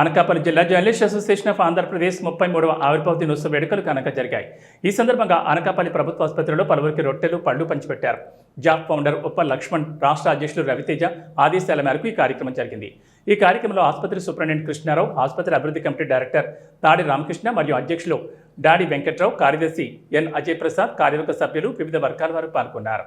అనకాపల్లి జిల్లా journalist association of Andhra Pradesh 33వ ఆవిర్భావ దినోత్సవ వేడుకలు ఘనంగా జరిగాయి. ఈ సందర్భంగా అనకాపల్లి ప్రభుత్వ ఆసుపత్రిలో పలువురికి రొట్టెలు, పళ్లు పంచిపెట్టారు. జాబ్ ఫౌండర్ ఉప్ప లక్ష్మణ్, రాష్ట్ర అధ్యక్షులు రవితేజ ఆదేశాల మేరకు ఈ కార్యక్రమం జరిగింది. ఈ కార్యక్రమంలో ఆసుపత్రి సూపరింటెండెంట్ కృష్ణారావు, ఆసుపత్రి అభివృద్ధి కమిటీ డైరెక్టర్ తాడి రామకృష్ణ మరియు అధ్యక్షులు డాడి వెంకట్రావు, కార్యదర్శి ఎన్ అజయ్ ప్రసాద్, కార్యవర్గ సభ్యులు, వివిధ వర్గాల వారు పాల్గొన్నారు.